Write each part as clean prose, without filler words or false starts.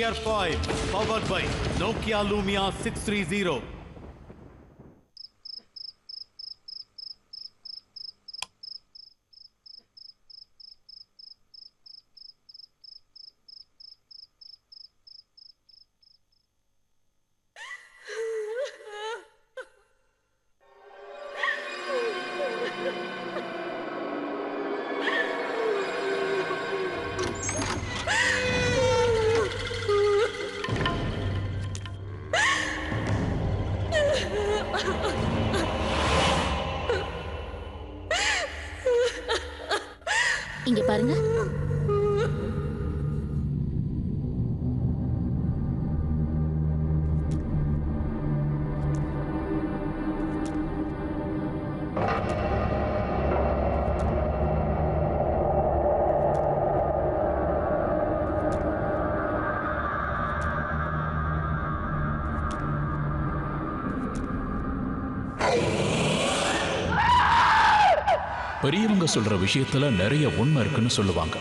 Airfoil powered by Nokia Lumia 630. இங்க பாருங்க. பெரியவங்க சொல்ற விஷயத்துல நிறைய உண்மை இருக்குன்னு சொல்லுவாங்க.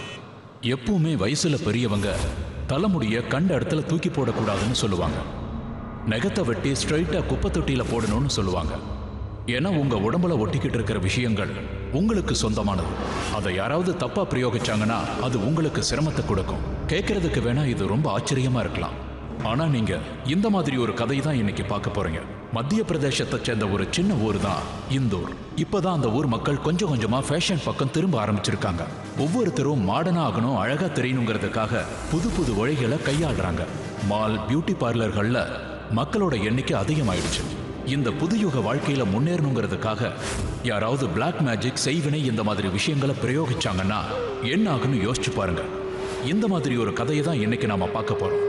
எப்பவுமே வயசுல பெரியவங்க தலைமுடிய கண்ட இடத்துல தூக்கி போடக்கூடாதுன்னு சொல்லுவாங்க. நகத்தை வெட்டி ஸ்ட்ரைட்டா குப்பை தொட்டியில போடணும்னு சொல்லுவாங்க. ஏன்னா உங்க உடம்புல ஒட்டிக்கிட்டு இருக்கிற விஷயங்கள் உங்களுக்கு சொந்தமானது. அதை யாராவது தப்பா பிரயோகிச்சாங்கன்னா அது உங்களுக்கு சிரமத்தை கொடுக்கும். கேட்கறதுக்கு வேணா இது ரொம்ப ஆச்சரியமா இருக்கலாம். ஆனா நீங்க இந்த மாதிரி ஒரு கதை தான் இன்னைக்கு பார்க்க போறீங்க. மத்திய பிரதேசத்தை சேர்ந்த ஒரு சின்ன ஊர் தான் இந்தூர். இப்பதான் அந்த ஊர் மக்கள் கொஞ்சம் கொஞ்சமா ஃபேஷன் பக்கம் திரும்ப ஆரம்பிச்சிருக்காங்க. ஒவ்வொருத்தரும் மாடர்னா ஆகணும், அழகா தெரியணுங்கிறதுக்காக புது புது வழிகளை கையாளுறாங்க. மால், பியூட்டி பார்லர்கள்ல மக்களோட எண்ணிக்கை அதிகமாயிடுச்சு. இந்த புதுயுக வாழ்க்கையில முன்னேறணுங்கிறதுக்காக யாராவது பிளாக் மேஜிக், செய்வினை இந்த மாதிரி விஷயங்களை பிரயோகிச்சாங்கன்னா என்ன ஆகுன்னு யோசிச்சு பாருங்க. இந்த மாதிரி ஒரு கதையை தான் இன்னைக்கு நாம பார்க்க போறோம்.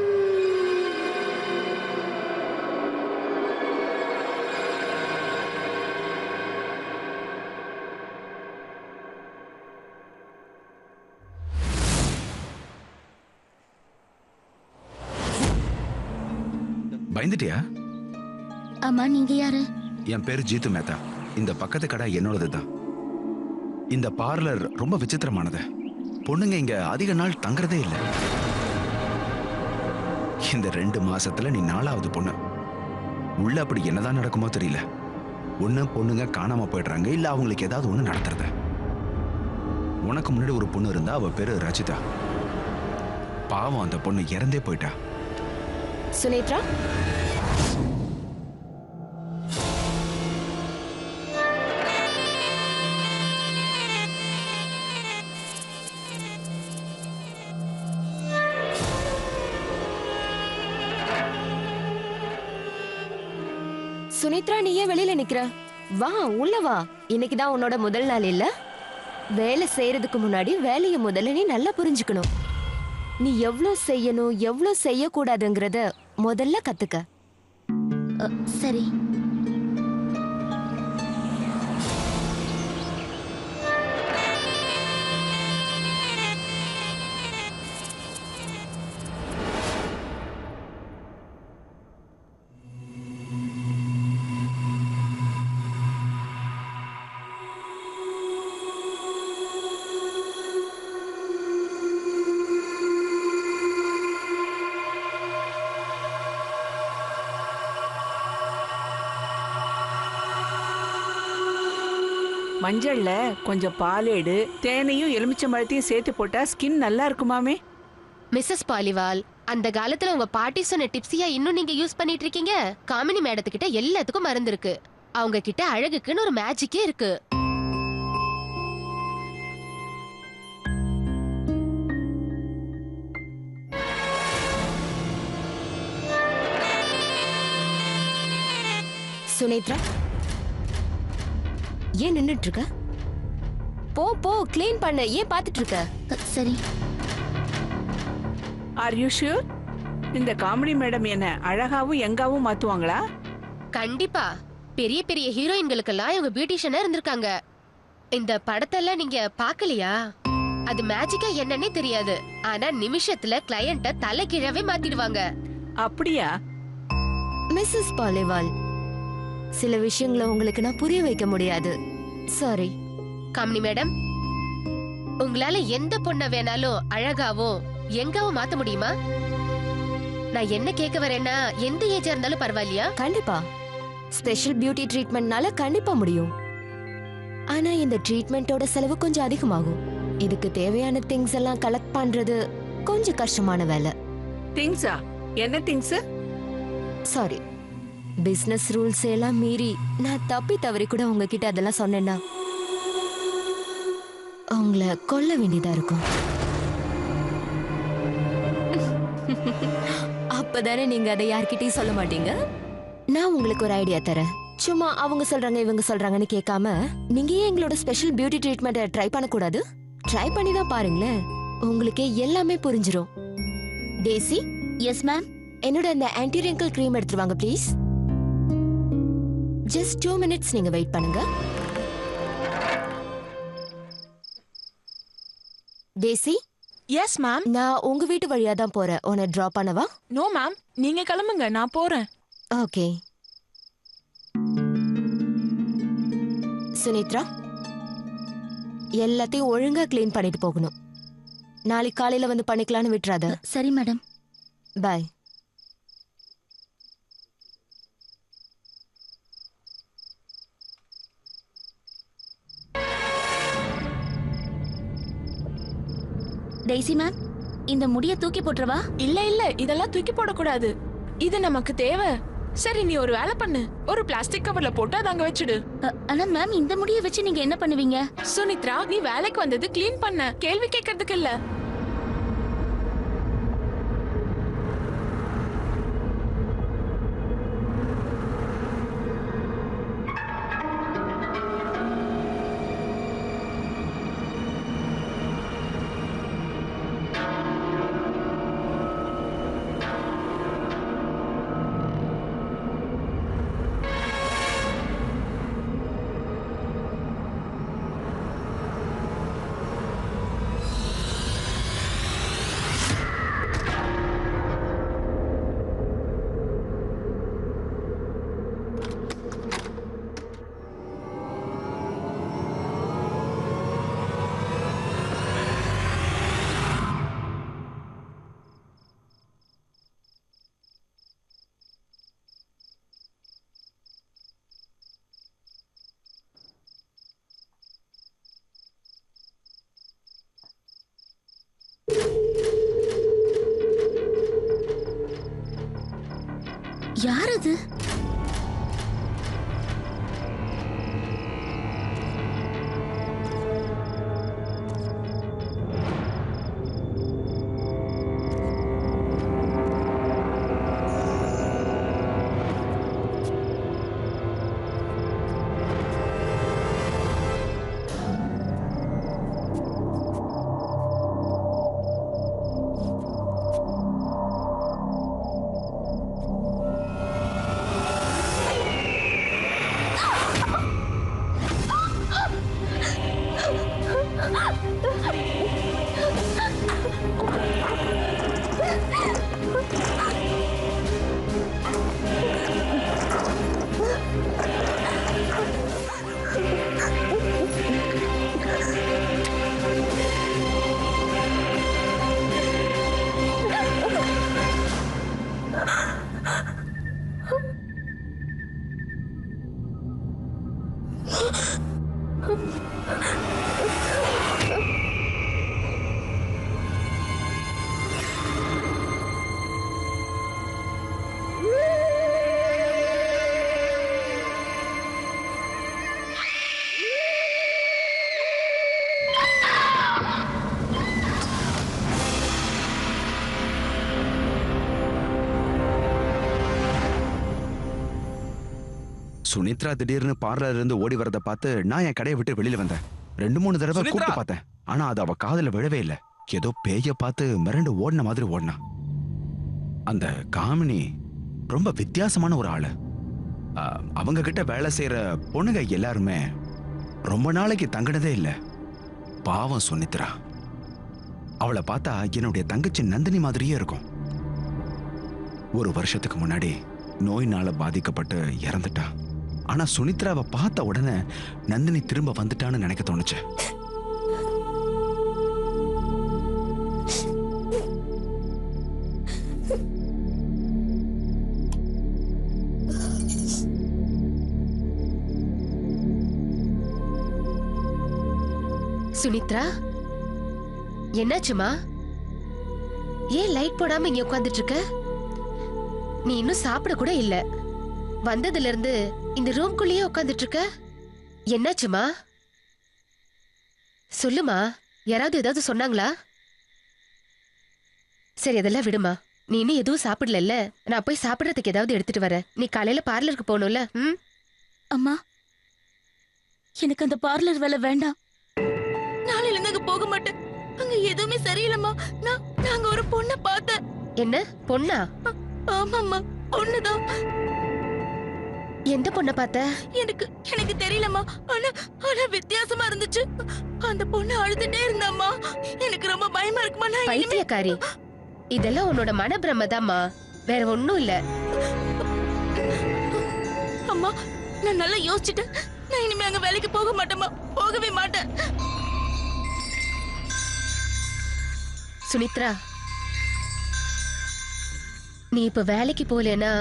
பயந்துட்டியா? ஆமா, நீங்க யாரு? என் பேரு ஜீத்து மேத்தா. இந்த பக்கத்து கடை என்னோடது தான். இந்த பார்லர் ரொம்ப விசித்திரமானது. பொண்ணுங்க இங்க அதிக நாள் தங்குறதே இல்லை. இந்த 2 மாசத்துல நீ 4வது பொண்ணு. உள்ள அப்படி என்னதான் நடக்குமோ தெரியல. ஒண்ணு பொண்ணுங்க காணாம போயிடுறாங்க, இல்ல அவங்களுக்கு ஏதாவது ஒண்ணு நடத்துறது. உனக்கு முன்னாடி ஒரு பொண்ணு இருந்தா, அவ பேரு ரச்சிதா. பாவம், அந்த பொண்ணு இறந்தே போயிட்டா. சுனேத்ரா, சுனித்ரா, நீ ஏன் வெளியில நிக்கிற? வா, உள்ள வா. இன்னைக்குதான் உன்னோட முதல் நாள் இல்ல? வேலை செய்யறதுக்கு முன்னாடி வேலையை முதல்ல நீ நல்லா புரிஞ்சுக்கணும். நீ எவ்வளவு செய்யணும், எவ்வளவு செய்யக்கூடாதுங்கிறத முதல்ல கத்துக்க. சரி. மஞ்சள்ல கொஞ்சம் பாலேடு, தேனையும் எலுமிச்சம்பழத்தையும் சேர்த்து போட்டா ஸ்கின் நல்லா இருக்குமாமே. மிஸ்ஸஸ் பாலிவால், அந்த காலத்துல உங்க பாட்டி சொன்ன டிப்ஸியா இன்னும் நீங்க யூஸ் பண்ணிட்டு இருக்கீங்க? காமினி மேடத்துக்கிட்ட எல்லாத்துக்கும் மருந்து இருக்கு. அவங்க கிட்ட அழகுக்குன்னு ஒரு மேஜிக்கே இருக்கு. சுனேத்ரா, ஏன் நின்னுட்டு இருக்க? போ போ, க்ளீன் பண்ணு. ஏன் பாத்துட்டு இருக்க? சரி. Are you sure? இந்த காமெடி மேடம் என்ன அழகாவும் யங்காவும் மாத்துவாங்களா? கண்டிப்பா. பெரிய பெரிய ஹீரோயின்களுக்கெல்லாம் இவங்க பியூட்டிஷியனா இருந்திருக்காங்க. இந்த படத்தெல்லாம் நீங்க பாக்கலையா? அது மேஜிக்கா என்னன்னே தெரியாது. ஆனா நிமிஷத்துல கிளையண்ட தலைகீழவே மாத்திடுவாங்க. அப்படியா? மிஸ்ஸஸ் பாலிவால், சில விஷயங்களை உங்களுக்கு நான் புரிய வைக்க முடியாது. சாரி. காமினி மேடம், உங்களால எந்த பொண்ண வேணாலும் அழகாவும் எங்காவும் மாத்த முடியுமா? நான் என்ன கேட்க வரேன்னா எந்த ஏஜா இருந்தாலும் பரவாயில்லையா? கண்டிப்பா ஸ்பெஷல் பியூட்டி ட்ரீட்மெண்ட்னால கண்டிப்பா முடியும். ஆனா இந்த ட்ரீட்மெண்டோட செலவு கொஞ்சம் அதிகமாகும். இதுக்கு தேவையான திங்ஸ் எல்லாம் கலெக்ட் பண்றது கொஞ்சம் கஷ்டமான வேலை. திங்ஸா? என்ன திங்ஸ்? சாரி, பிசினஸ் ரூல்ஸ் எல்லாம் மீறி நான் தப்பி தவறி கூட உங்ககிட்ட அதெல்லாம் சொன்னேன்னா உங்களை கொல்ல வேண்டியதா இருக்கும். அப்பதானே நீங்க அதை யார்கிட்டயும் சொல்ல மாட்டீங்க. நான் உங்களுக்கு ஒரு ஐடியா தரேன். சும்மா அவங்க சொல்றாங்க இவங்க சொல்றாங்கன்னு கேட்காம நீங்க ஏன் எங்களோட ஸ்பெஷல் பியூட்டி ட்ரீட்மெண்ட்டை ட்ரை பண்ணக்கூடாது? ட்ரை பண்ணி தான் பாருங்களேன், உங்களுக்கே எல்லாமே புரிஞ்சிரும். டேசி. Yes ma'am. என்னோட அந்த ஆன்டி ரிங்கிள் க்ரீம் எடுத்துட்டு வாங்க ப்ளீஸ். ஜஸ்ட் 2 minutes நீங்க வெயிட் பண்ணுங்க. டேசி. Yes ma'am. நான் உங்க வீட்டு வழியா தான் போறேன். உன்னை டிராப் பண்ணவா? நோ மேம், நீங்க கிளம்புங்க, நான் போறேன். ஓகே. சுனித்ரா, எல்லாத்தையும் ஒழுங்கா க்ளீன் பண்ணிட்டு போகணும். நாளைக்கு காலையில வந்து பண்ணிக்கலாம்னு விட்டுறாத. சரி மேடம். பாய். டெய்சி மேம், இந்த முடிய தூக்கி போட்டுறவா? இல்ல இல்ல, இதெல்லாம் தூக்கி போடக்கூடாது. இது நமக்கு தேவை. சரி, நீ ஒரு வேலை பண்ணு, ஒரு பிளாஸ்டிக் கவர்ல போட்டு அதை அங்க வச்சுடு. ஆனா மேம், இந்த முடிய வச்சு நீங்க என்ன பண்ணுவீங்க? சுனித்ரா, நீ வேலைக்கு வந்தது கிளீன் பண்ண, கேள்வி கேட்கறதுக்கு இல்ல. யார் அது? சுனித்ரா திடீர்னு பார்லர்ல இருந்து ஓடி வரதை பார்த்து நான் என் கடையை விட்டு வெளியில வந்தேன். 2-3 தடவை கூப்பிட்டு பார்த்தேன். ஆனா அது அவ காதுல விழவே இல்லை. ஏதோ பேய பார்த்து மிரண்டு ஓடின மாதிரி ஓடினா. அந்த காமினி ரொம்ப வித்தியாசமான ஒரு ஆளு. அவங்க கிட்ட வேலை செய்யற பொண்ணுங்க எல்லாருமே ரொம்ப நாளைக்கு தங்கினதே இல்லை. பாவம் சுனித்ரா. அவளை பார்த்தா என்னுடைய தங்கச்சி நந்தினி மாதிரியே இருக்கும். 1 வருஷத்துக்கு முன்னாடி நோயினால பாதிக்கப்பட்டு இறந்துட்டா. ஆனா சுனித்ராவை பார்த்த உடனே நந்தினி திரும்ப வந்துட்டான்னு நினைக்க தோணுச்சு. சுனித்ரா, என்னாச்சுமா? ஏன் லைட் போடாம இங்க உட்கார்ந்துட்டு இருக்க? நீ இன்னும் சாப்பிட கூட இல்ல. வந்ததுல இருந்து இந்த ரூம்குள்ளேயே உட்கார்ந்துட்டு இருக்க. என்னாச்சுமா? சொல்லுமா. யாராவது ஏதாவது சொன்னாங்களா? சரி, அதெல்லாம் விடுமா. நீ இன்னும் எதுவும் சாப்பிடல. நான் போய் சாப்பிடறதுக்கு ஏதாவது எடுத்துட்டு வரேன். நீ காலையில பார்லருக்கு போகணும்ல? அம்மா, எனக்கு அந்த பார்லர் வேலை வேண்டாம். நாளையில இருந்து அங்க போக மாட்டேன். அங்க எதுவுமே சரியில்லைம்மா. நாங்க ஒரு பொண்ணை பார்த்தேன். என்ன பொண்ணா? ஆமாம்மா, பொண்ணுதான். எந்த பொண்ணை பார்த்த? எனக்கு தெரியலம்மா. ஆனா வித்தியாசமா இருந்துச்சு. அந்த பொண்ணு அழுதுட்டே இருந்தாம்மா. எனக்கு ரொம்ப பயமா இருக்குமா. பைத்தியக்காரி, இதெல்லாம் உன்னோட மனப்பிரமதாம்மா, வேற ஒண்ணும் இல்ல. அம்மா, நான் நல்லா யோசிச்சுட்டேன். நான் இனிமே அங்க வேலைக்கு போக மாட்டேம்மா. போகவே மாட்டேன். சுனித்ரா, நீ இப்ப வேலைக்கு போலேனா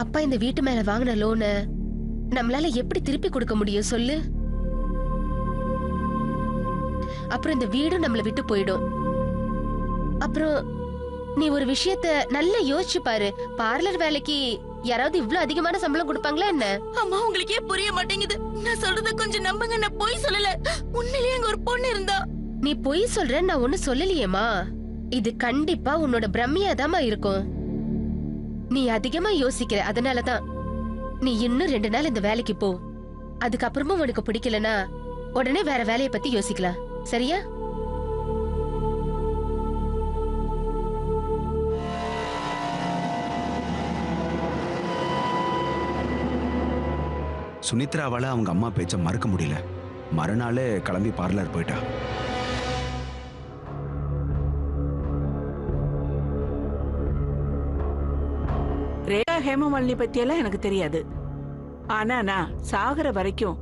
அப்பா இந்த வீட்டு மேல வாங்கின லோன நம்மளால எப்படி திருப்பி கொடுக்க முடியும் சொல்லு? அப்புறம் இந்த வீடும் நம்மள விட்டு போயிடும். அப்புறம் நீ ஒரு விஷயத்த நல்லா யோசிச்சு பாரு. பார்லர் வேலைக்கு யாராவது இவ்ளோ அதிகமான சம்பளம் கொடுப்பாங்களா என்ன? அம்மா, உங்களுக்கே புரிய மாட்டேங்குது. நான் சொல்றத கொஞ்சம் நம்புங்க. நான் பொய் சொல்லல. உண்மையிலேயே அங்க ஒரு பொண்ணு இருந்தா. நீ பொய் சொல்ற, நான் ஒண்ணு சொல்லலையேமா. இது கண்டிப்பா உன்னோட பிரம்மையாதாமா இருக்கும். நீ அதிகமா யோசிக்கிற, அதனாலதான். நீ இன்னும் 2 நாள் இந்த வேலைக்கு போ. அதுக்கப்புறமும் உனக்கு பிடிக்கலனா உடனே வேற வேலையை பத்தி யோசிக்கலாம். சரியா? சுனித்ராவால அவங்க அம்மா பேச்ச மறக்க முடியல. மறுநாளே கிளம்பி பார்லர் போயிட்டா. ரேகா ஹேமமாலினி பத்தியெல்லாம் எனக்கு தெரியாது. ஆனா நான் சாகுற வரைக்கும்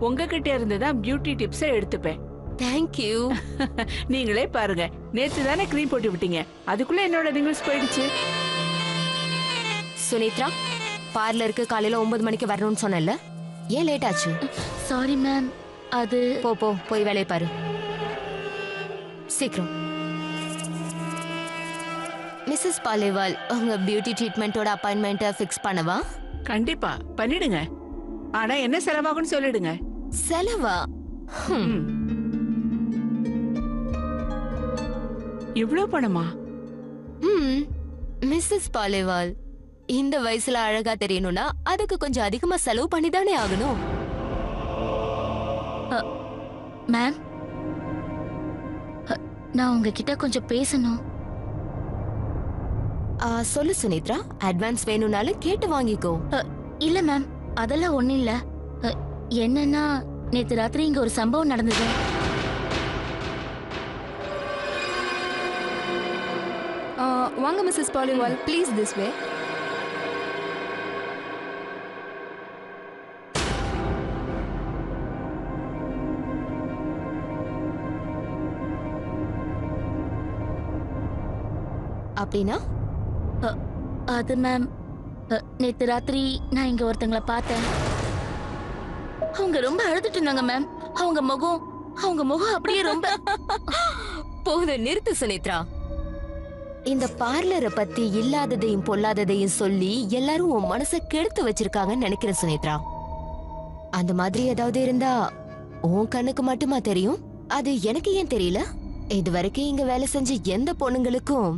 உங்ககிட்ட இருந்துதான் பியூட்டி டிப்ஸை எடுத்துப்பேன். தேங்க்யூ. நீங்களே பாருங்க, நேத்து தானே கிரீம் போட்டு விட்டீங்க, அதுக்குள்ள என்னோட ரிங்கிள்ஸ் போயிடுச்சு. சுனித்ரா, பார்லருக்கு காலையில 9 மணிக்கு வரணும்னு சொன்னல, ஏன் லேட் ஆச்சு? Sorry ma'am. அது போய் வேலையை பாரு. சீக்கிரம். மிஸ்ஸஸ் பாலிவால், உங்க பியூட்டி ட்ரீட்மெண்டோட அப்பாயின்மெண்ட்டை ஃபிக்ஸ் பண்ணவா? கண்டிப்பா பண்ணிடுங்க. ஆனா என்ன செலவாகும்னு சொல்லிடுங்க. செலவா? இவ்ளோ பணமா? மிஸ்ஸஸ் பாலிவால், இந்த வயசுல அழகா தெரியணும்னா அதுக்கு கொஞ்சம் அதிகமா செலவு பண்ணிதானே ஆகணும். மேம், நான் உங்ககிட்ட கொஞ்சம் பேசணும். சொல்லு சுனித்ரா, அட்வான்ஸ் வேணும்னாலும் கேட்டு வாங்கிக்கோ. இல்ல மேம், அதெல்லாம் ஒண்ணும் இல்ல. என்னன்னா, நேத்து ராத்திரி இங்க ஒரு சம்பவம் நடந்தது. வாங்க Mrs Paliwal, please this way. அப்படின்னா? அது மேம், நேத்து ராத்திரி நான் இங்க ஒருத்தங்களை பார்த்தேன். அவங்க ரொம்ப அழுதுட்டு இருந்தாங்க மேம். அவங்க முகம் அப்படியே ரொம்ப... போதும், நிறுத்து சுனித்ரா. இந்த பார்லரை பத்தி இல்லாததையும் பொல்லாததையும் சொல்லி எல்லாரும் உன் மனசை கெடுத்து வச்சிருக்காங்கன்னு நினைக்கிறேன் சுனித்ரா. அந்த மாதிரி ஏதாவது இருந்தா உன் கண்ணுக்கு மட்டுமா தெரியும்? அது எனக்கு ஏன் தெரியல? இது வரைக்கும் இங்க வேலை செஞ்ச எந்த பொண்ணுங்களுக்கும்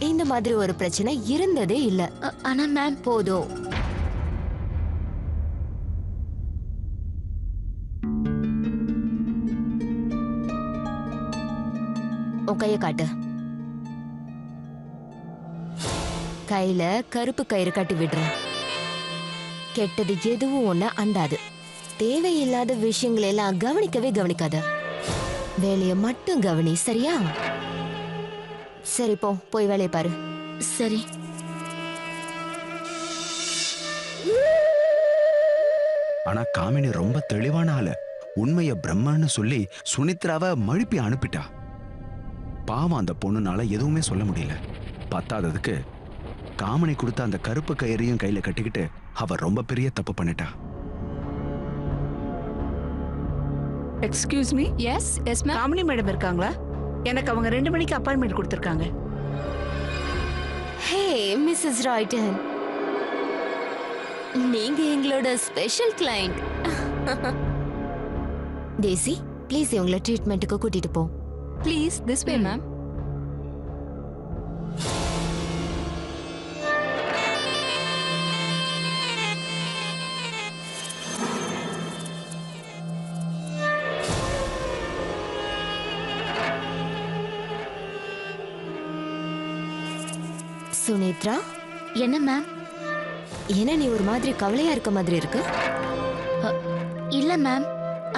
இந்த மாதிரி ஒரு பிரச்சனை இருந்ததே இல்ல. ஆனா மேம், போதும். உன் கைய காட்டு. கையில கருப்பு கயிறு கட்டி விடுறேன். கெட்டது எதுவும் ஒண்ணு அண்டாது. தேவையில்லாத விஷயங்களை எல்லாம் கவனிக்கவே கவனிக்காத. வேலைய மட்டும் கவனி, சரியா? சரி, போய் வேலையை பாரு. சரி. ஆனா காமினி ரொம்ப தெளிவான ஆளு. உண்மைய பிரம்மன்னு சொல்லி சுனித்ராவை மழுப்பி அனுப்பிட்டா. பாவம், அந்த பொண்ணுனால எதுவுமே சொல்ல முடியல. பத்தாததுக்கு காமினி கொடுத்த அந்த கருப்பு கயிறையும் கையில கட்டிக்கிட்டு அவ ரொம்ப பெரிய தப்பு பண்ணிட்டா. Excuse me. Yes yes ma'am. Kamini madam இருக்காங்களா? எனக்கு அவங்க 2 மணிக்கு அப்பாயின்மெண்ட் கொடுத்துருக்காங்க. ஹே மிஸ்ஸஸ் ராய்டன், நீங்க எங்களோட ஸ்பெஷல் கிளையண்ட். டேசி, ப்ளீஸ் இவங்கள ட்ரீட்மெண்ட்டுக்கு கூட்டிட்டு போ. Please this way ma'am. Sunitra, என்ன மேம்? என்ன நீ ஒரு மாதிரி கவலையா இருக்க மாதிரி இருக்கு? இல்ல மேம்,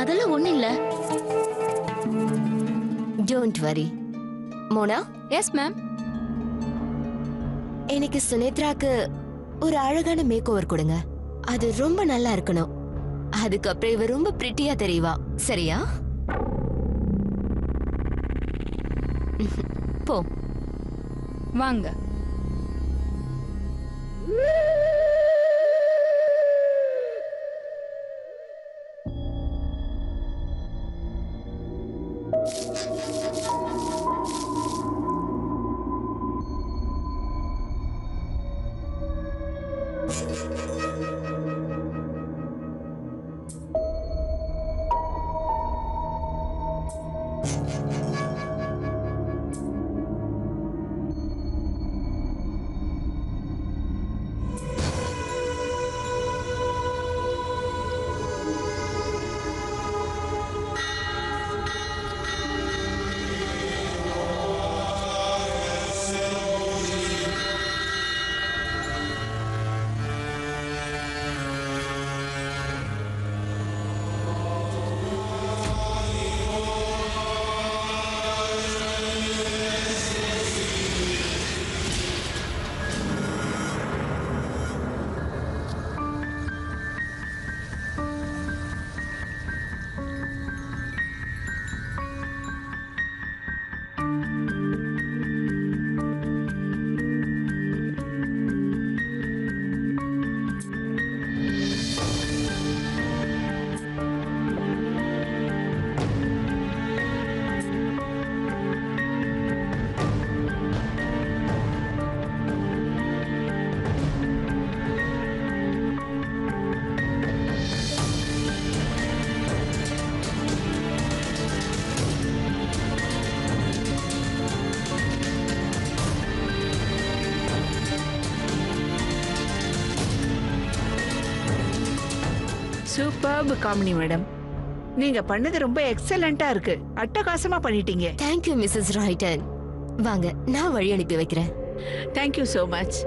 அதெல்லாம் ஒண்ணு இல்ல. Don't worry. Mona. Yes ma'am. எனக்கு சுனித்ராக்கு ஒரு அழகான மேக் ஓவர் கொடுங்க. அது ரொம்ப நல்லா இருக்கணும். அதுக்கப்புறம் இவ ரொம்ப பிரிட்டியா தெரியவா. சரியா? போ. வாங்க. Superb Kamini madam. நீங்க பண்ணது ரொம்ப எக்ஸலண்டா இருக்கு. அட்டகாசமா பண்ணிட்டீங்க. Thank you missus Royden. வாங்க, நான் வழி அனுப்பி வைக்கிறேன். Thank you so much.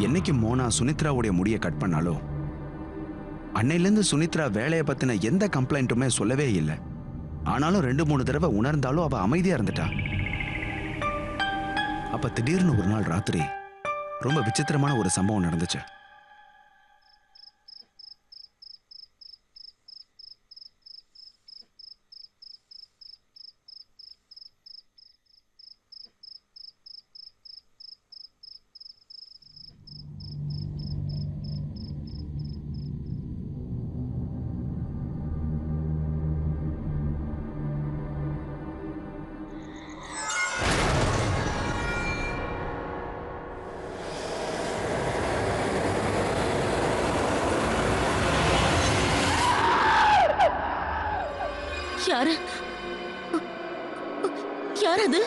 என்னைக்கு மோனா சுனித்ராவுடைய முடியை கட் பண்ணாலோ அன்னையிலேருந்து சுனித்ரா வேலையை பத்தின எந்த கம்ப்ளைண்ட்டுமே சொல்லவே இல்லை. ஆனாலும் 2-3 தடவை உணர்ந்தாலும் அவ அமைதியா இருந்துட்டா. அப்ப திடீர்னு ஒரு நாள் ராத்திரி ரொம்ப விசித்திரமான ஒரு சம்பவம் நடந்துச்சு. யாரு? யார் அது?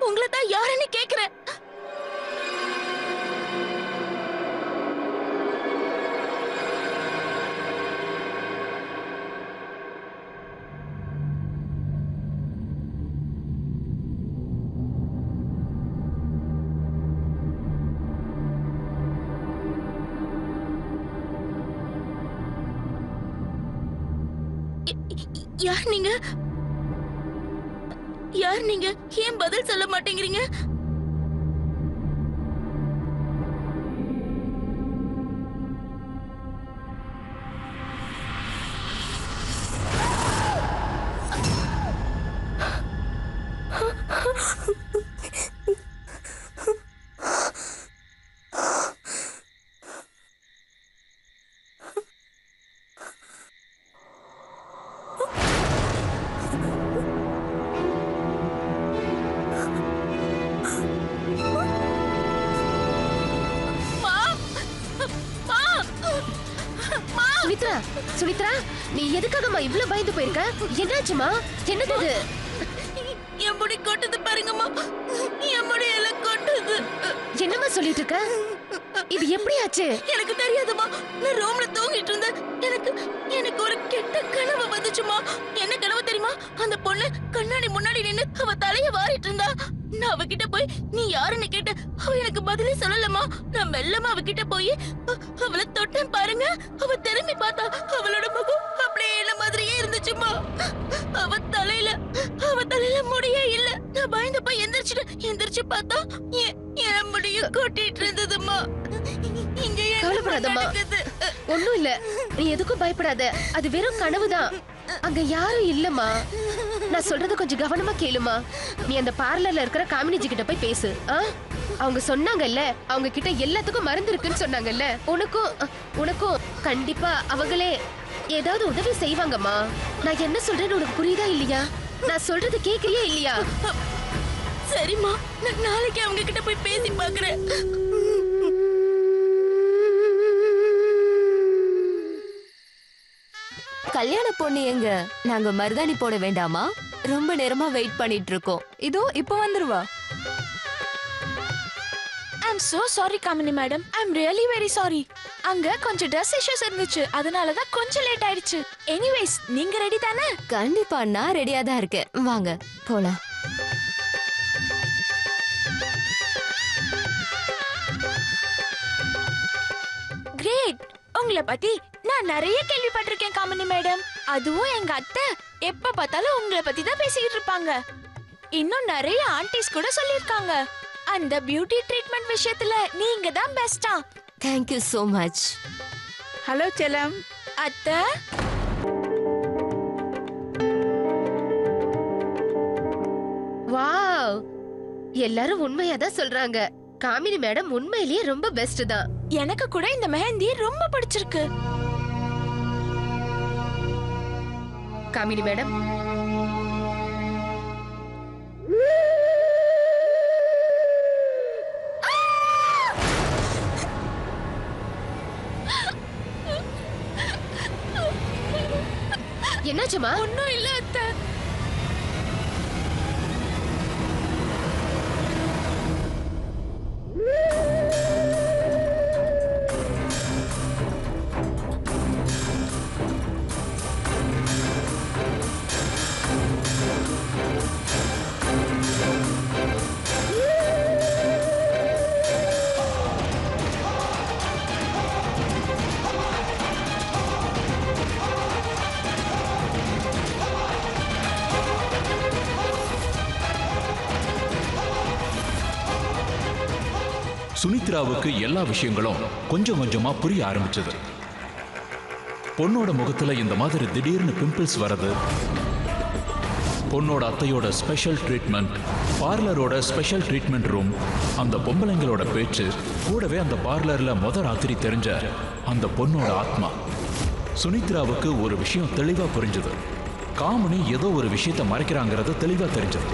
உங்களை தான் யாருன்னு கேக்குறேன். யார் நீங்க? யார் நீங்க? ஏன் பதில் சொல்ல மாட்டேங்கிறீங்க? சுனித்ரா, சுனித்ரா, நீ எதுக்காகமா இவ்வளவு பயந்து போயிருக்க? என்னாச்சுமா? என்னது இது? என் முடி கொட்டுது பாருங்கம்மா. என் முடி எல்லாம் கொட்டுது. என்னம்மா சொல்லிட்டு இருக்க? இது எப்படி ஆச்சு? எனக்கு தெரியாதுமா. நான் ரூம்ல தூங்கிட்டு இருந்தேன். எனக்கு ஒரு கெட்ட கனவு வந்துச்சுமா. என்ன கனவு தெரியுமா? அந்த பொண்ணு கண்ணாடி முன்னாடி நின்னு அவ தலைய வாரிட்டு இருந்தா. நான் அவகிட்ட போய் நீ யாருன்னு கேட்ட. அவ எனக்கு பதிலே சொல்லலமா. நான் மெல்லமா அவகிட்ட போய் அவளை தொட்டேன் பாருங்க. அவ திரும்பி பார்த்தா அவளோட முகம் அப்படியே என்ன மாதிரியே இருந்துச்சுமா. அவ தலையில முடியே இல்ல. நான் பயந்து போய் எந்திரிச்சு பார்த்தா என் முடிய கொட்டிட்டு இருந்ததுமா. இங்க கவலைப்படாதம்மா, ஒண்ணும் இல்ல. நீ எதுக்கும் பயப்படாத. அது வெறும் கனவுதான். அங்க யாரும் இல்லம்மா. நான் சொல்றது கொஞ்சம் கவனமா கேளுமா. நீ அந்த பார்லர்ல இருக்கிற காமினிஜி கிட்ட போய் பேசு. அவங்க சொன்னாங்கல்ல, அவங்க கிட்ட எல்லாத்துக்கும் மருந்து இருக்குன்னு சொன்னாங்கல்ல. உனக்கும் கண்டிப்பா அவங்களே ஏதாவது உதவி செய்வாங்கம்மா. நான் என்ன சொல்றேன்னு உனக்கு புரியுதா இல்லையா? நான் சொல்றது கேக்குறியா இல்லையா? சரிம்மா, நான் நாளைக்கு அவங்க கிட்ட போய் பேசி பாக்குறேன். கல்யாண பொண்ணு எங்க? நாங்க மருதாணி போட வேண்டாமா? ரொம்ப நேரமா வெயிட் பண்ணிட்டு இருக்கோம். இதோ இப்ப வந்துருவா. I'm so sorry Kamini madam. I'm really very sorry. அங்க கொஞ்சம் ட்ரெஸ் இஷ்யூஸ் இருந்துச்சு. அதனால தான் கொஞ்சம் லேட் ஆயிடுச்சு. எனிவேஸ், நீங்க ரெடி தானே? கண்டிப்பா நான் ரெடியா தான் இருக்கேன். வாங்க போலாம். கிரேட். உங்களை பத்தி நான் நிறைய கேள்விப்பட்டிருக்கேன் காமினி மேடம். அதுவும் எங்க அத்தை எப்ப பார்த்தாலும் உங்களை பத்தி தான் பேசிக்கிட்டு இருப்பாங்க. இன்னும் நிறைய ஆன்டிஸ் கூட சொல்லிருக்காங்க. அந்த பியூட்டி ட்ரீட்மெண்ட் விஷயத்துல நீங்க தான் பெஸ்டா. Thank you so much. Hello செல்லம். அத்தை, வாவ், எல்லாரும் உண்மையா தான் சொல்றாங்க. காமினி மேடம் உண்மையிலேயே ரொம்ப பெஸ்ட் தான். எனக்கு கூட இந்த மெஹந்தி ரொம்ப பிடிச்சிருக்கு. காமினி மேடம், என்னாச்சுமா? ஒன்னும் இல்ல அத்தை. சுனித்ராவுக்கு எல்லா விஷயங்களும் கொஞ்சம் கொஞ்சமா புரிய ஆரம்பிச்சது. பொண்ணோட முகத்துல இந்த மாதிரி திடீர்னு பிம்பிள்ஸ் வரது, பொண்ணோட அத்தையோட ஸ்பெஷல் ட்ரீட்மெண்ட், பார்லரோட ஸ்பெஷல் ட்ரீட்மெண்ட் ரூம், அந்த பொம்பளைங்களோட பேச்சு, கூடவே அந்த பார்லர்ல ராத்திரி தெரிஞ்ச அந்த பொண்ணோட ஆத்மா. சுனித்ராவுக்கு ஒரு விஷயம் தெளிவா புரிஞ்சது. காமினி ஏதோ ஒரு விஷயத்தை மறைக்கிறாங்கிறது தெளிவா தெரிஞ்சது.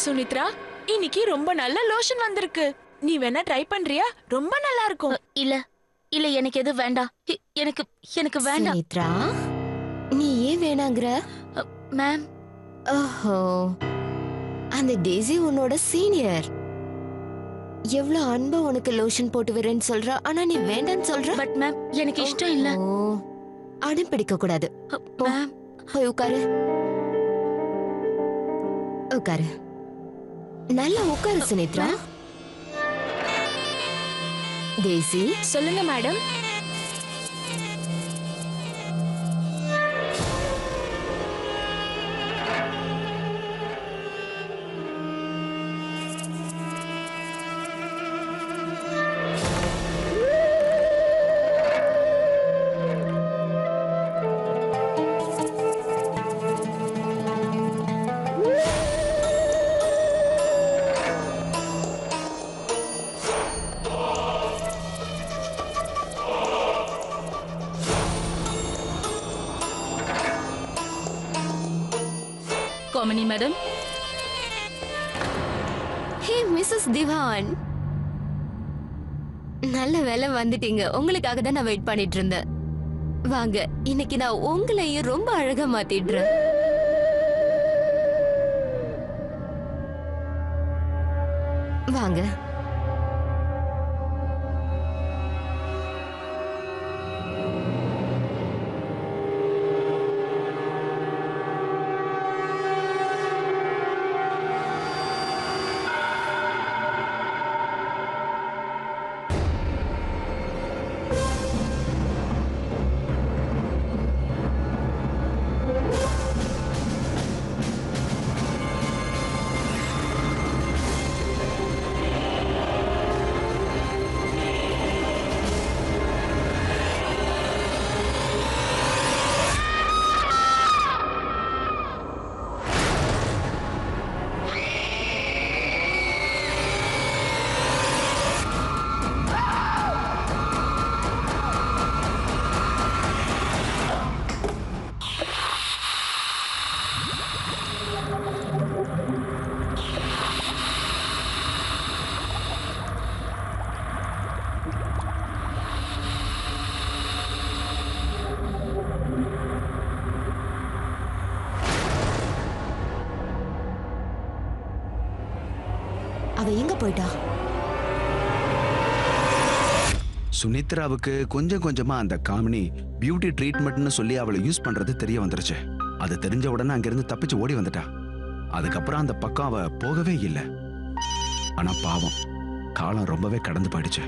சுனித்ரா, இன்னைக்கு ரொம்ப நல்ல லோஷன் வந்திருக்கு. நீ வேணா ட்ரை பண்றியா? ரொம்ப நல்லா இருக்கும். இல்ல இல்ல எனக்கு எது வேண்டாம். எனக்கு எனக்கு வேண்டாம். சுனித்ரா, நீ ஏன் வேணாங்கற? மேம், ஓஹோ, அந்த டேசி உன்னோட சீனியர். எவ்வளவு அன்பா உனக்கு லோஷன் போட்டு வரேன்னு சொல்றா, ஆனா நீ வேண்டான்னு சொல்ற. பட் மேம் எனக்கு இஷ்டம் இல்ல. ஓ, அடம் பிடிக்க கூடாது. போ, மேம், போய் உட்காரு. உட்காரு, நல்லா உட்காரு சுனித்ரா. டேசி, சொல்லுங்க மேடம். காமினி மேடம். ஹே மிஸ்ஸஸ் திவான், நல்ல வேலை வந்துட்டீங்க. உங்களுக்காக தான் நான் வெயிட் பண்ணிட்டு இருந்தேன். வாங்க, இன்னைக்கு நான் உங்களையும் ரொம்ப அழகா மாத்திடுறேன். வாங்க. அவ எங்க போயிட்டா? சுனித்ராவுக்கு கொஞ்சம் கொஞ்சமா அந்த காமினி பியூட்டி ட்ரீட்மெண்ட்னு சொல்லி அவளை யூஸ் பண்றது தெரிய வந்துருச்சு. அது தெரிஞ்ச உடனே அங்கிருந்து தப்பிச்சு ஓடி வந்துட்டா. அதுக்கப்புறம் அந்த பக்கம் அவ போகவே இல்லை. ஆனா பாவம், காலம் ரொம்பவே கடந்து போயிடுச்சு.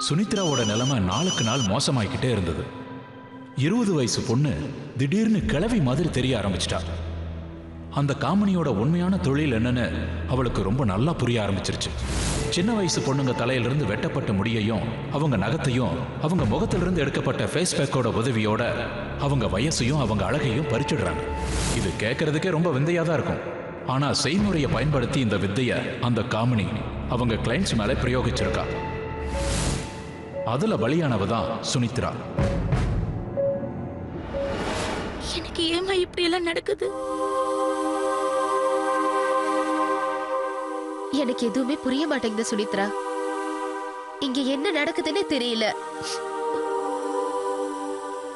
சுனித்ராவோட நிலைமை நாளுக்கு நாள் மோசமாயிக்கிட்டே இருந்தது. 20 வயசு பொண்ணு திடீர்னு கிழவி மாதிரி தெரிய ஆரம்பிச்சிட்டா. அந்த காமினியோட உண்மையான தொழில் என்னன்னு அவளுக்கு ரொம்ப நல்லா புரிய ஆரம்பிச்சிருச்சு. சின்ன வயசு பொண்ணுங்க தலையிலிருந்து வெட்டப்பட்ட முடியையும் அவங்க நகத்தையும் அவங்க முகத்திலிருந்து எடுக்கப்பட்ட ஃபேஸ் பேக்கோட உதவியோட அவங்க வயசையும் அவங்க அழகையும் பறிச்சிடுறாங்க. இது கேட்கறதுக்கே ரொம்ப விந்தையா தான் இருக்கும். ஆனா செய்முறையை பயன்படுத்தி இந்த வித்தைய அந்த காமினி அவங்க கிளைண்ட்ஸ் மேல பிரயோகிச்சிருக்கா. அதுல பலியானவ தான் சுனித்ரா. எனக்கு ஏமா இப்படி எல்லாம் நடக்குது? எனக்கு எதுவுமே புரிய மாட்டேங்குது சுனித்ரா. இங்க என்ன நடக்குதுன்னு தெரியல.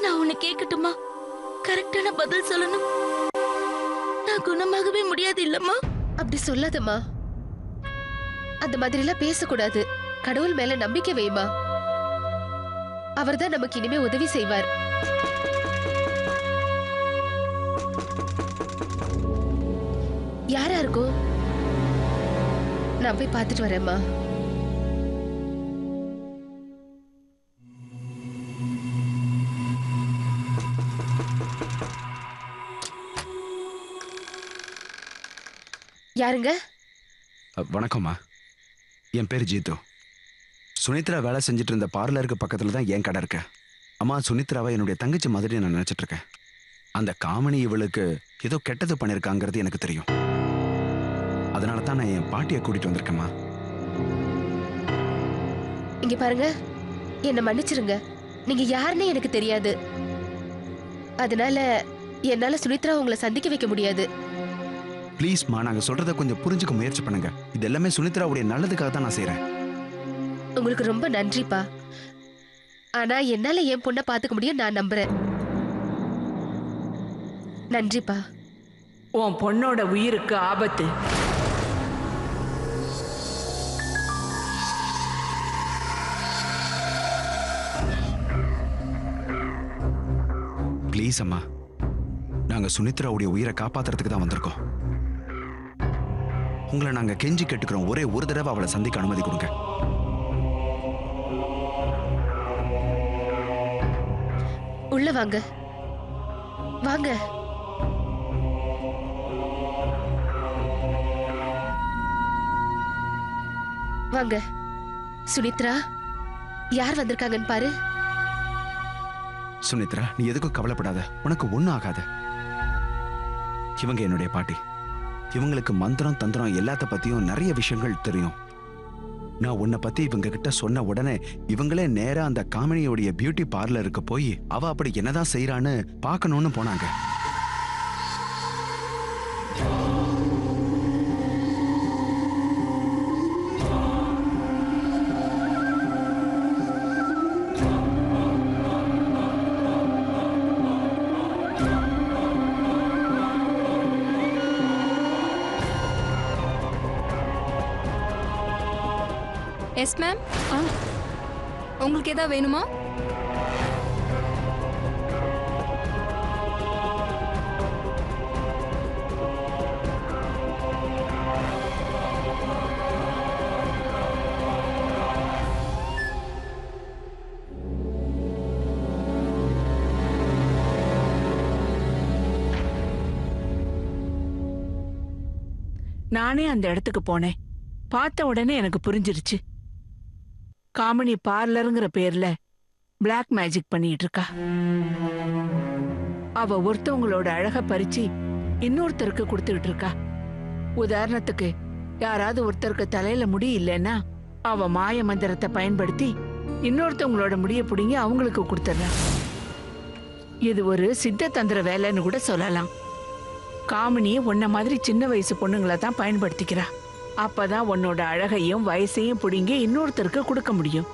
நான் உன்னை கேட்கட்டுமா? கரெக்டான பதில் சொல்லணும். நான் குணமாகவே முடியாது இல்லம்மா. அப்படி சொல்லாதம்மா. அந்த மாதிரி எல்லாம் பேசக்கூடாது. கடவுள் மேல நம்பிக்கை வைமா. அவர்தான் நமக்கு இனிமே உதவி செய்வார். யாரா இருக்கும்? நான் போய் பார்த்துட்டு வரேம்மா. யாருங்க? வணக்கம்மா, என் பேர் ஜீத்து. சுனித்ரா வேலை செஞ்சுட்டு இருந்த பார்லருக்கு பக்கத்துல தான் என் கடை இருக்கு. அம்மா, சுனித்ராவை என்னுடைய தங்கச்சி மாதிரி நான் நினைச்சிட்டு இருக்கேன். அந்த காமினி இவளுக்கு ஏதோ கெட்டது பண்ணிருக்காங்கிறது எனக்கு தெரியும். அதனால தான் நான் என் பாட்டியை கூட்டிட்டு வந்திருக்கேம்மா. இங்க பாருங்க, என்ன மன்னிச்சிருங்க. நீங்க யாருன்னு எனக்கு தெரியாது. அதனால என்னால சுனித்ரா உங்களை சந்திக்க வைக்க முடியாது. ப்ளீஸ்மா, நாங்க சொல்றத கொஞ்சம் புரிஞ்சுக்க முயற்சி பண்ணுங்க. இது எல்லாமே சுனித்ராவுடைய நல்லதுக்காக தான் நான் செய்றேன். உங்களுக்கு ரொம்ப நன்றிப்பா. ஆனா என்னால என் பொண்ணை பாத்துக்க முடியும் நான் நம்புறேன். நன்றிப்பா. உன் பொண்ணோட உயிருக்கு ஆபத்து. ப்ளீஸ் அம்மா, நாங்க சுனித்ராவுடைய உயிரை காப்பாத்துறதுக்கு தான் வந்திருக்கோம். உங்களை நாங்க கெஞ்சி கேட்டுக்கிறோம், ஒரே ஒரு தடவை அவளை சந்திக்க அனுமதி கொடுங்க. உள்ள வாங்க, வாங்க. வாங்க. சுனித்ரா, யார் வந்திருக்காங்கன்னு பாரு. சுனித்ரா, நீ எதுக்கும் கவலைப்படாத, உனக்கு ஒண்ணும் ஆகாத. இவங்க என்னுடைய பாட்டி. இவங்களுக்கு மந்திரம் தந்திரம் எல்லாத்த பத்தியும் நிறைய விஷயங்கள் தெரியும். நான் உன்னை பத்தி இவங்க கிட்ட சொன்ன உடனே இவங்களே நேரா அந்த காமினியோடைய பியூட்டி பார்லருக்கு போய் அவ அப்படி என்னதான் செய்யறான்னு பார்க்கணும்னு போனாங்க. Yes ma'am. உங்களுக்கு ஏதாவது வேணுமா? நானே அந்த இடத்துக்கு போனேன். பார்த்த உடனே எனக்கு புரிஞ்சிருச்சு. காமினி பார்லருங்கிற பேர்ல பிளாக் மேஜிக் பண்ணிட்டு இருக்கா. அவ ஒருத்தவங்களோட அழக பறிச்சு இன்னொருத்தருக்கு கொடுத்துக்கிட்டு இருக்கா. உதாரணத்துக்கு, யாராவது ஒருத்தருக்கு தலையில முடி இல்லைன்னா அவ மாய மந்திரத்தை பயன்படுத்தி இன்னொருத்தவங்களோட முடிய புடுங்கி அவங்களுக்கு கொடுத்துட்றா. இது ஒரு சித்த தந்திர வேலைன்னு கூட சொல்லலாம். காமினி உன்ன மாதிரி சின்ன வயசு பொண்ணுங்களை தான் பயன்படுத்திக்கிறா. அப்பதான் உன்னோட அழகையும் வயசையும் புடிங்கி இன்னொருத்தருக்கு கொடுக்க முடியும்.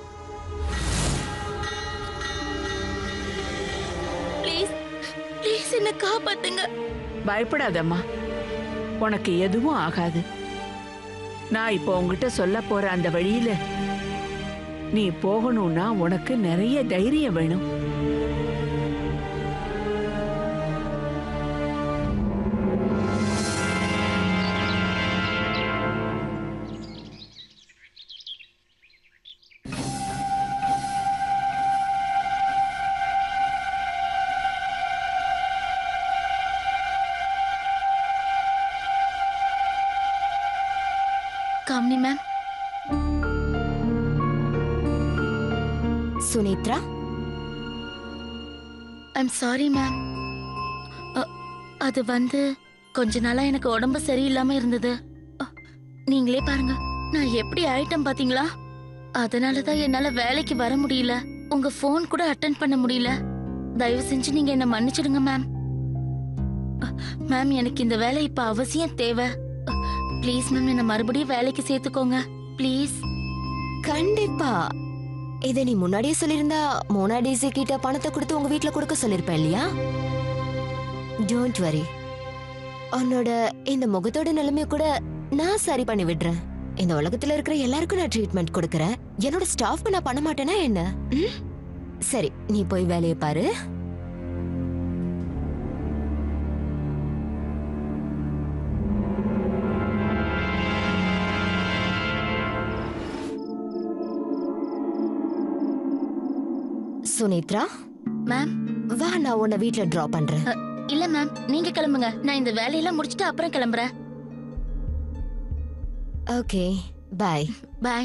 ப்ளீஸ் ப்ளீஸ் என்ன காப்பாத்துங்க. பயப்படாதம்மா, உனக்கு எதுவும் ஆகாது. நான் இப்போ உங்ககிட்ட சொல்ல போற அந்த வழியில நீ போகணும்னா உனக்கு நிறைய தைரியம் வேணும். Kamini ma'am. Sunitra, I'm sorry ma'am. அது கொஞ்ச நாளா எனக்கு உடம்பு சரியில்லாம இருந்தது. நீங்களே பாருங்க, நான் எப்படி ஆயிட்டேன் பாத்தீங்களா? அதனாலதான் என்னால வேலைக்கு வர முடியல, உங்க போன் கூட அட்டென்ட் பண்ண முடியல. தயவு செஞ்சு நீங்க என்ன மன்னிச்சிடுங்க மேம். மேம், எனக்கு இந்த வேலை இப்ப அவசியம் தேவை. ப்ளீஸ் மேம், என்ன மறுபடியும் வேலைக்கு சேர்த்துக்கோங்க ப்ளீஸ். கண்டிப்பா. இதை நீ முன்னாடியே சொல்லியிருந்தா மோனா டேசி கிட்ட பணத்தை கொடுத்து உங்க வீட்டுல கொடுக்க சொல்லிருப்பேன் இல்லையா? Don't worry. உன்னோட இந்த முகத்தோட நிலைமைய கூட நான் சரி பண்ணி விடுறேன். இந்த உலகத்துல இருக்கிற எல்லாருக்கும் நான் ட்ரீட்மெண்ட் கொடுக்கறேன். என்னோட ஸ்டாஃப்க்கு நான் பண்ண மாட்டேனா என்ன? சரி, நீ போய் வேலையை பாரு. சுனித்ரா மேம், வா, நான் உன்னை வீட்ல டிராப் பண்றேன். இல்ல மேம், நீங்க கிளம்புங்க. நான் இந்த வேலையெல்லாம் முடிச்சிட்டு அப்புறம் கிளம்புறேன். Okay, bye. Bye.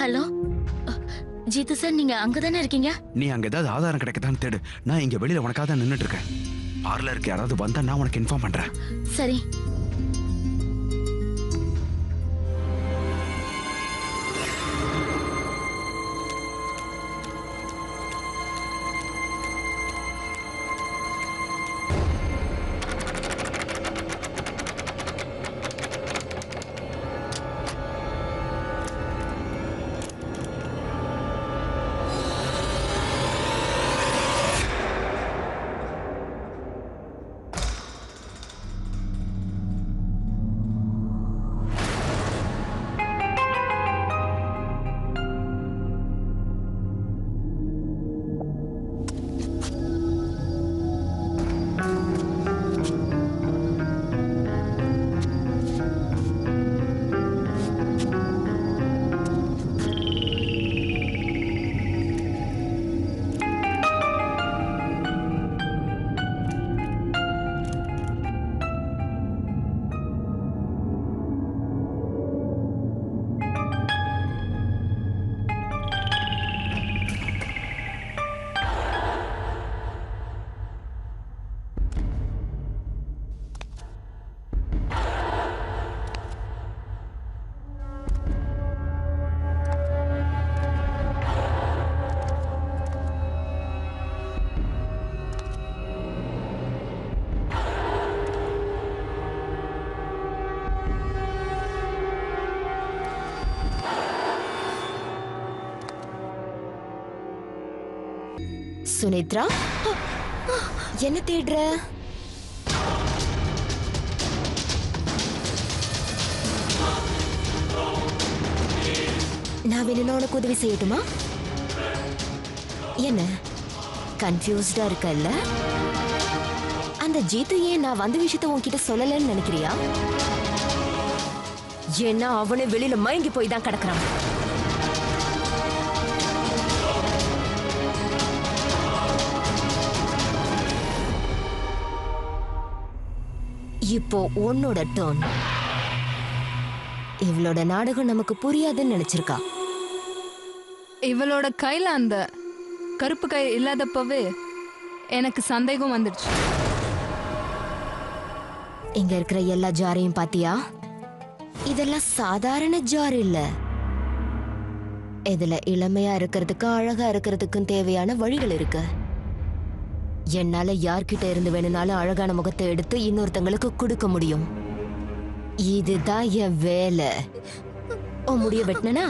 Hello, Jeetu sir, நீங்க அங்கதானே இருக்கீங்க? நீ அங்க ஏதாவது ஆதாரம் கிடைக்கதான்னு தேடு. நான் இங்க வெளியில உனக்காக தான் நின்னுட்டு இருக்கேன். பார்லருக்கு யாராவது வந்தா நான் உனக்கு இன்ஃபார்ம் பண்றேன். சரி. சுனித்ரா, என்ன தேடுற? நான் வேணும்னா உனக்கு உதவி செய்யட்டுமா? என்ன கன்ஃபியூஸ்டா இருக்கல்ல? அந்த ஜீத்து ஏன் நான் வந்த விஷயத்த உன்கிட்ட சொல்லலன்னு நினைக்கிறியா? ஏன்னா அவனே வெளியில மயங்கி போய் தான் கிடக்குறான். இப்போ உன்னோட டர்ன். இவளோட நாடகம் நமக்கு புரியாதுன்னு நினைச்சிருக்கா. இவளோட கையில அந்த கருப்பு கை இல்லாதப்பவே எனக்கு சந்தேகம் வந்துடுச்சு. இங்க இருக்கிற எல்லா ஜாரையும் பாத்தியா? இதெல்லாம் சாதாரண ஜார் இல்ல. இதுல இளமையா இருக்கிறதுக்கு அழகா இருக்கிறதுக்கும் தேவையான வழிகள் இருக்கு. என்னால யார்கிட்ட இருந்து வேணும்னாலும் அழகான முகத்தை எடுத்து இன்னொருத்தங்களுக்கு கொடுக்க முடியும். இதுதான் என் வேலை. உன் முடிய வெட்டினா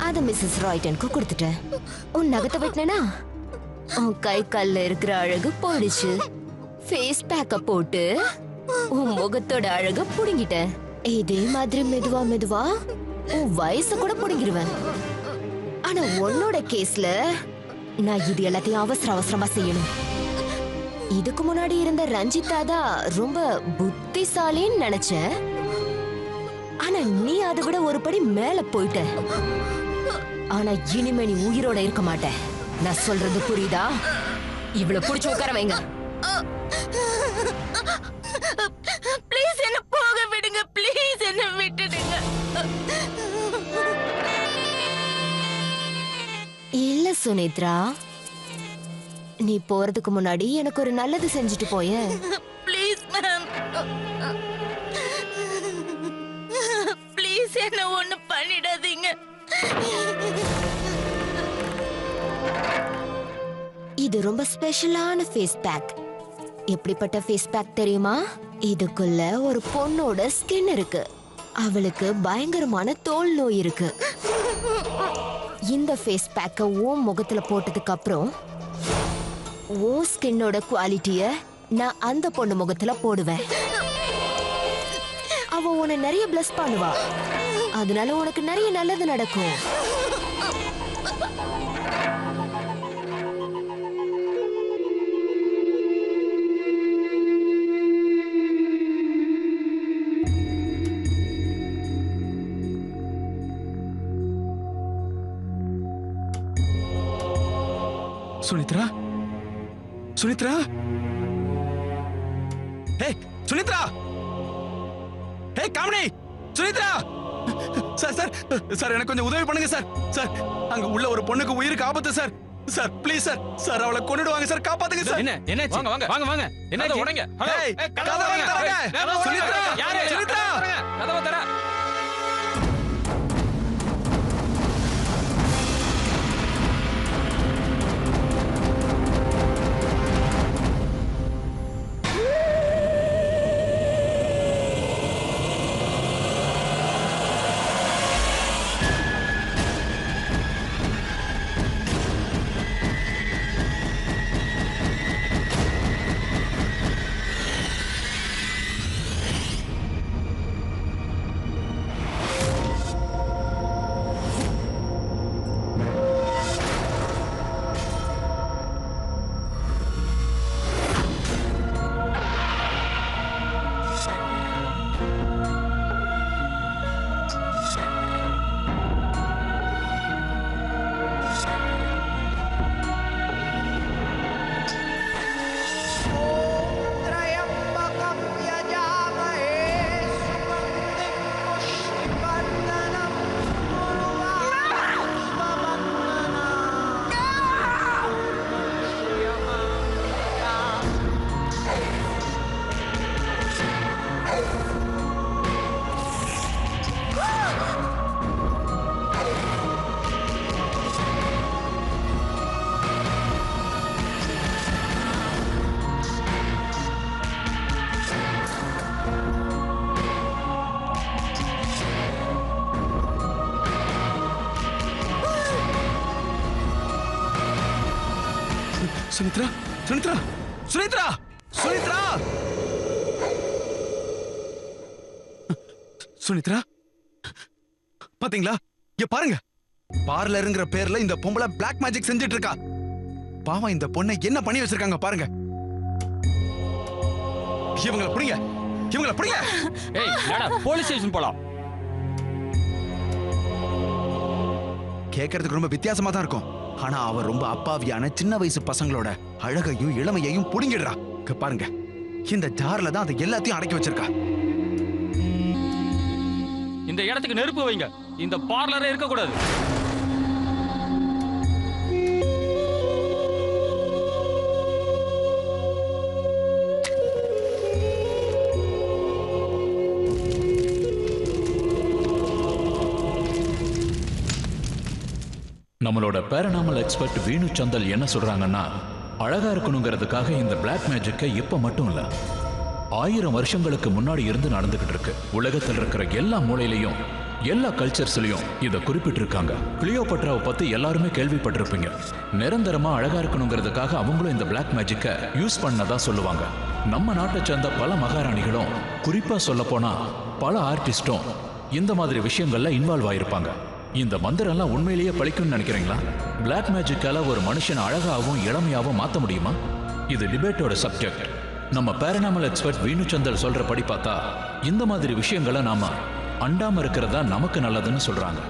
அத மிஸ்ஸஸ் ராய்டனுக்கு கொடுத்துட்டேன். உன் நகத்தை வெட்டினா உன் கை கால்ல இருக்கிற அழகு போயிடுச்சு. ஃபேஸ் பேக்க போட்டு உன் முகத்தோட அழக புடுங்கிட்டேன். இதே மாதிரி மெதுவா மெதுவா உன் வயசு கூட புடுங்கிடுவேன். ஆனா உன்னோட கேஸ்ல நான் இது எல்லாத்தையும் அவசரமா செய்யணும். இதுக்கு முன்னாடி இருந்த ரஞ்சிதா தான் ரொம்ப புத்திசாலின்னு நினைச்சேன். ஆனா நீ அதை விட ஒரு படி மேல போயிட்ட. ஆனா இனிமே நீ உயிரோட இருக்க மாட்ட. நான் சொல்றது புரியுதா? இவ்வளவு புடிச்சு உட்கார வைங்க. ப்ளீஸ் என்ன போக விடுங்க. ப்ளீஸ் என்ன விட்டுடுங்க. இல்ல சுனித்ரா, நீ போறதுக்கு முன்னாடி எனக்கு ஒரு நல்லது செஞ்சுட்டு போய. ப்ளீஸ் மேம், ப்ளீஸ் என்ன ஒண்ணு பண்ணிடாதீங்க. இது ரொம்ப ஸ்பெஷலான ஃபேஸ் பேக். எப்படிப்பட்ட ஃபேஸ் பேக் தெரியுமா? இதுக்குள்ள ஒரு பொண்ணோட ஸ்கின் இருக்கு. அவளுக்கு பயங்கரமான தோல் நோய் இருக்கு. இந்த ஃபேஸ் பேக்க உன் முகத்துல போட்டதுக்கு அப்புறம் உன் ஸ்கின்னோட குவாலிட்டிய நான் அந்த பொண்ணு முகத்துல போடுவேன். அவ உன்னை நிறைய பிளஸ் பண்ணுவா. அதனால உனக்கு நிறைய நல்லது நடக்கும். Sunitra, Sunitra, hey Sunitra, hey Kamini, Sunitra. Sir sir sir எனக்கு கொஞ்சம் உதவி பண்ணுங்க சார். சார் அங்க உள்ள ஒரு பொண்ணுக்கு உயிருக்கு ஆபத்து sir. Sir please sir. Sir அவளை கொன்னுடுவாங்க சார். காப்பாத்துங்க சார். என்ன வாங்க வாங்க வாங்க வாங்க. என்ன உடைங்க. ஏய் கதவை தரங்க. சுனித்ரா யாரே சுனித்ரா கதவை தர. சுனித்ரா சுனித்ரா சுனித்ரா சுனித்ரா சுனித்ரா பாத்தீங்களா? இங்க பாருங்க. பார்லருங்கிற பேர்ல இந்த பொம்பளை பிளாக் மேஜிக் செஞ்சிட்டு இருக்கா. பாவம் இந்த பொண்ணை என்ன பண்ணி வச்சிருக்காங்க பாருங்க. இவங்கள புடிங்க. இவங்கள புடிங்க. ஏய் என்னடா போலீஸ் ஸ்டேஷன் போலாம். கேட்கறதுக்கு ரொம்ப வித்தியாசமா தான் இருக்கும். ஆனா அவ ரொம்ப அப்பாவியான சின்ன வயசு பசங்களோட அழகையும் இளமையையும் புடுங்கிடுறா. பாருங்க இந்த ஜார்ல தான் அது எல்லாத்தையும் அடக்கி வச்சிருக்கா. இந்த இடத்துக்கு நெருப்பு வைங்க. இந்த பார்லரே இருக்க கூடாது. நம்மளோட பேரனாமல் எக்ஸ்பர்ட் வீணு சந்தல் என்ன சொல்றாங்கன்னா, அழகா இருக்கணுங்கிறதுக்காக இந்த பிளாக் மேஜிக்கை இப்ப மட்டும் இல்ல 1000 வருஷங்களுக்கு முன்னாடி இருந்து நடந்துகிட்டு இருக்கு. உலகத்தில் இருக்கிற எல்லா மூலையிலையும் எல்லா கல்ச்சர்ஸ்லயும் இதை குறிப்பிட்டிருக்காங்க. கிளியோபட்ராவை பத்தி எல்லாருமே கேள்விப்பட்டிருப்பீங்க. நிரந்தரமா அழகா இருக்கணுங்கிறதுக்காக அவங்களும் இந்த பிளாக் மேஜிக்கை யூஸ் பண்ணதா சொல்லுவாங்க. நம்ம நாட்டை சேர்ந்த பல மகாராணிகளும், குறிப்பா சொல்ல போனா பல ஆர்டிஸ்டும் இந்த மாதிரி விஷயங்கள்ல இன்வால்வ் ஆயிருப்பாங்க. இந்த மந்திரம்லாம் உண்மையிலேயே பழிக்கும்னு நினைக்கிறீங்களா? பிளாக் மேஜிக்கால ஒரு மனுஷன் அழகாவும் இளமையாவும் மாத்த முடியுமா? இது டிபேட்டோட சப்ஜெக்ட். நம்ம பேரனாமல் எக்ஸ்பர்ட் வீணு சந்தல் சொல்றபடி பார்த்தா இந்த மாதிரி விஷயங்களை நாம அண்டாம இருக்கிறதா நமக்கு நல்லதுன்னு சொல்றாங்க.